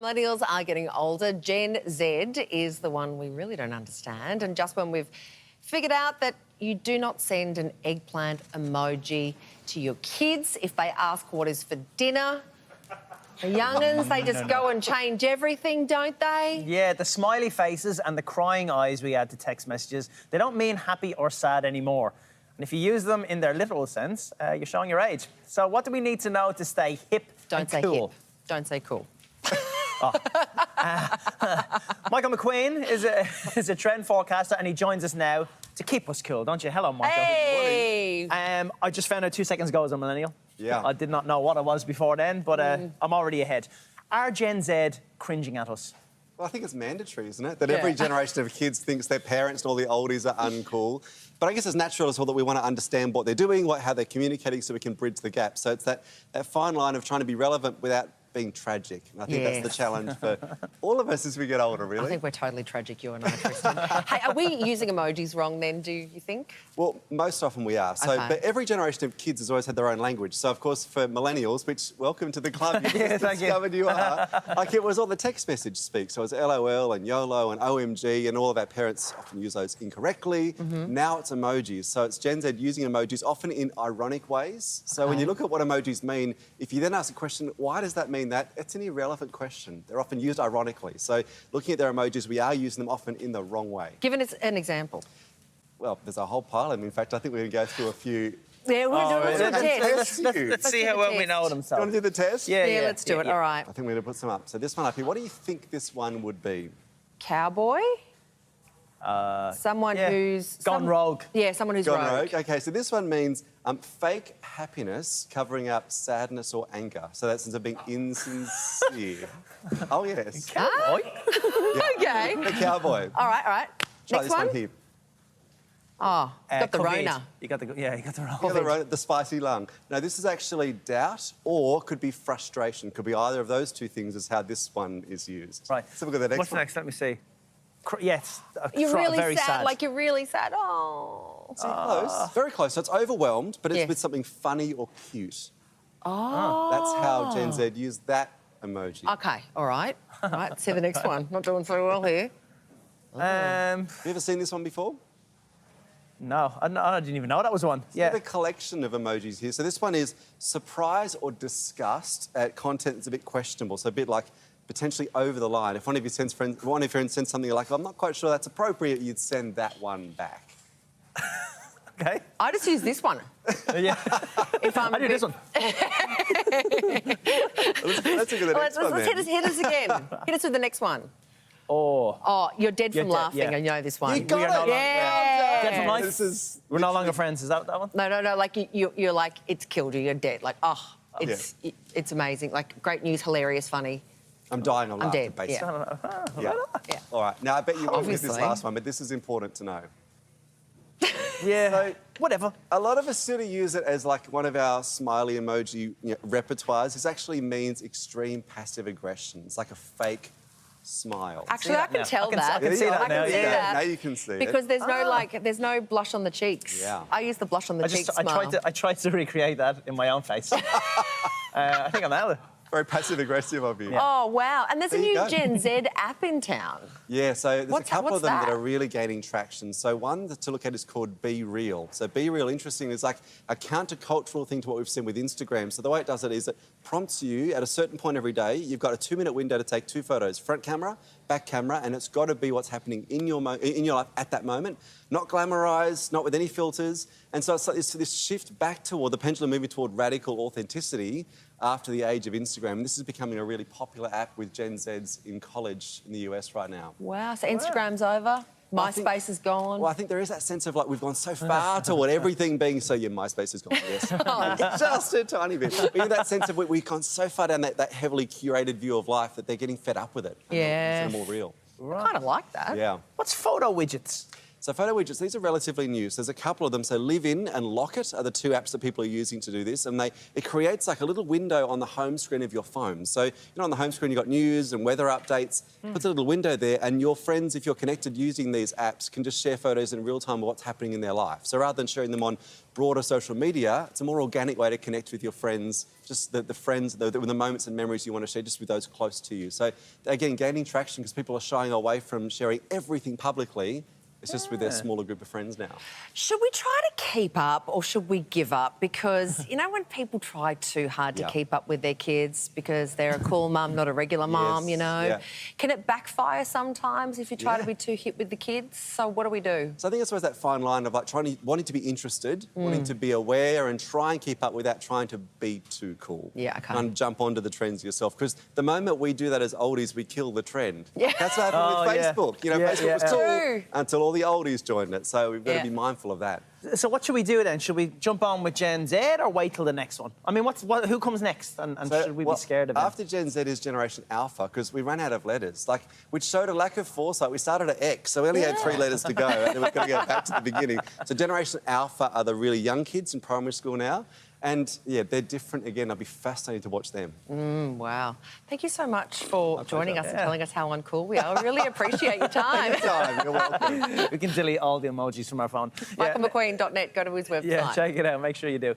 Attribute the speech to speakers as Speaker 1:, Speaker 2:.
Speaker 1: Millennials are getting older. Gen Z is the one we really don't understand. And just when we've figured out that you do not send an eggplant emoji to your kids if they ask what is for dinner. The young'uns, they just go and change everything, don't they?
Speaker 2: Yeah, the smiley faces and the crying eyes we add to text messages, they don't mean happy or sad anymore. And if you use them in their literal sense, you're showing your age. So what do we need to know to stay hip and cool?
Speaker 1: Don't say hip. Don't say cool.
Speaker 2: Oh. Michael McQueen is a trend forecaster and he joins us now to keep us cool, don't you? Hello, Michael.
Speaker 1: Hey!
Speaker 2: I just found out 2 seconds ago as a millennial.
Speaker 3: Yeah.
Speaker 2: I did not know what I was before then, but I'm already ahead. Are Gen Z cringing at us?
Speaker 3: Well, I think it's mandatory, isn't it? That every generation of kids thinks their parents and all the oldies are uncool. But I guess it's natural as well that we want to understand what they're doing, how they're communicating so we can bridge the gap. So it's that fine line of trying to be relevant without being tragic. And I think that's the challenge for all of us as we get older, really.
Speaker 1: I think we're totally tragic, you and I, Tristan. Hey, are we using emojis wrong then, do you think?
Speaker 3: Well, most often we are. So, But every generation of kids has always had their own language. So, of course, for millennials, which, welcome to the club, you just discovered you are, like it was all the text message speak. So it was LOL and YOLO and OMG, and all of our parents often use those incorrectly. Now it's emojis. So it's Gen Z using emojis, often in ironic ways. So when you look at what emojis mean, if you then ask a question, why does that mean that? It's an irrelevant question. They're often used ironically. So looking at their emojis, we are using them often in the wrong way.
Speaker 1: Give us an example.
Speaker 3: Well, there's a whole pile of them. In fact, I think we're going to go through a few.
Speaker 1: Yeah, we're doing a test.
Speaker 2: Let's see how well we know them.
Speaker 3: Do you want to do the test?
Speaker 1: Yeah, let's do it. All right.
Speaker 3: I think we're going to put some up. So this one up here, what do you think this one would be?
Speaker 1: Cowboy? Someone who's...
Speaker 2: Gone rogue.
Speaker 1: Yeah, someone who's rogue.
Speaker 3: OK, so this one means fake happiness covering up sadness or anger. So that sense of being insincere. Oh, yes.
Speaker 2: Cowboy?
Speaker 1: OK.
Speaker 3: A cowboy.
Speaker 1: All right, all right.
Speaker 3: Try
Speaker 1: Next
Speaker 3: this one here.
Speaker 1: Oh, got the Rona.
Speaker 2: You got the Rona.
Speaker 3: You got the Rona, the spicy lung. No, this is actually doubt or could be frustration. Could be either of those two things is how this one is used.
Speaker 2: Right.
Speaker 3: So we'll go to the next
Speaker 2: What's
Speaker 3: one.
Speaker 2: next? Let me see. Yes.
Speaker 1: You're really
Speaker 2: very
Speaker 1: sad, like you're really sad. Oh.
Speaker 3: So close, very close. So it's overwhelmed, but it's with something funny or cute.
Speaker 1: Oh.
Speaker 3: That's how Gen Z use that emoji.
Speaker 1: OK, all right. All right, see the next one. Not doing so well here.
Speaker 3: Have you ever seen this one before?
Speaker 2: No, I didn't even know that was one.
Speaker 3: Yeah. There's a collection of emojis here. So this one is surprise or disgust at content that's a bit questionable. So a bit like potentially over the line. If one of your friends sends something like, I'm not quite sure that's appropriate, you'd send that one back.
Speaker 2: OK.
Speaker 1: I just use this one.
Speaker 2: Yeah.
Speaker 1: If I'm
Speaker 2: I do this one.
Speaker 3: Let's look at the next one
Speaker 1: let's hit us again. Hit us with the next one.
Speaker 2: Oh.
Speaker 1: Oh, you're dead from laughing. I know this one.
Speaker 3: You got it.
Speaker 1: Yeah.
Speaker 2: Dead from life? We're no longer friends. Is that one?
Speaker 1: No. Like you're like it's killed you. You're dead. Like it's amazing. Like great news, hilarious, funny.
Speaker 3: I'm dying of laughter,
Speaker 1: dead.
Speaker 3: basically.
Speaker 1: Yeah.
Speaker 3: All right. Now I bet you won't get this
Speaker 1: Obviously.
Speaker 3: last one, but this is important to know.
Speaker 2: Yeah.
Speaker 3: So,
Speaker 2: whatever.
Speaker 3: A lot of us sort of use it as like one of our smiley emoji repertoires. This actually means extreme passive aggression. It's like a fake smile.
Speaker 1: Actually, I can tell that.
Speaker 2: I can see that now.
Speaker 3: Now you can see it.
Speaker 1: Because there's no blush on the cheeks.
Speaker 3: Yeah.
Speaker 1: I use the blush on the cheeks smile.
Speaker 2: I tried to recreate that in my own face. I think I nailed it.
Speaker 3: Very passive aggressive of you.
Speaker 1: Oh, wow. And there's a new Gen Z app in town.
Speaker 3: Yeah, so there's a couple of them that
Speaker 1: that?
Speaker 3: are really gaining traction. So one to look at is called Be Real. So Be Real, interesting, is like a countercultural thing to what we've seen with Instagram. So the way it does it is it prompts you at a certain point every day, you've got a 2-minute window to take 2 photos, front camera, back camera, and it's got to be what's happening in your life at that moment, not glamorised, not with any filters. And so it's like this shift back toward the pendulum moving toward radical authenticity after the age of Instagram. And this is becoming a really popular app with Gen Zs in college in the US right now.
Speaker 1: Wow, so Instagram's over, MySpace is gone.
Speaker 3: Well, I think there is that sense of like we've gone so far toward everything being so, yeah, MySpace is gone, yes. Just a tiny bit. But you know, that sense of we've gone so far down that heavily curated view of life that they're getting fed up with it.
Speaker 1: Yeah.
Speaker 3: It's more real.
Speaker 1: I kind of like that.
Speaker 3: Yeah.
Speaker 2: What's photo widgets?
Speaker 3: So photo widgets, these are relatively new. So there's a couple of them. So Live In and Lock It are the two apps that people are using to do this. And it creates like a little window on the home screen of your phone. So, you know, on the home screen, you've got news and weather updates. Puts a little window there, and your friends, if you're connected using these apps, can just share photos in real time of what's happening in their life. So rather than sharing them on broader social media, it's a more organic way to connect with your friends, just the friends, the moments and memories you want to share just with those close to you. So again, gaining traction because people are shying away from sharing everything publicly. It's just with their smaller group of friends now.
Speaker 1: Should we try to keep up or should we give up? Because, you know, when people try too hard to keep up with their kids because they're a cool mum, not a regular mum, you know, can it backfire sometimes if you try to be too hip with the kids? So what do we do?
Speaker 3: So I think it's always that fine line of like wanting to be interested, wanting to be aware and try and keep up without trying to be too cool.
Speaker 1: Yeah, okay.
Speaker 3: And jump onto the trends yourself. Because the moment we do that as oldies, we kill the trend. Yeah. That's what happened with Facebook. You know, Facebook was cool until all the oldies joined it. So we've got to be mindful of that.
Speaker 2: So what should we do then? Should we jump on with Gen Z or wait till the next one? I mean, who comes next? And so, should we be scared of it?
Speaker 3: After Gen Z is Generation Alpha, because we ran out of letters, which showed a lack of foresight. We started at X, so we only had 3 letters to go, and then we've got to go back to the beginning. So Generation Alpha are the really young kids in primary school now. And, yeah, they're different again. I'll be fascinated to watch them.
Speaker 1: Wow. Thank you so much for joining us and telling us how uncool we are. I really appreciate your time.
Speaker 3: Anytime, you're welcome.
Speaker 2: We can delete all the emojis from our phone.
Speaker 1: MichaelMcQueen.net, go to his website.
Speaker 2: Yeah, check it out. Make sure you do.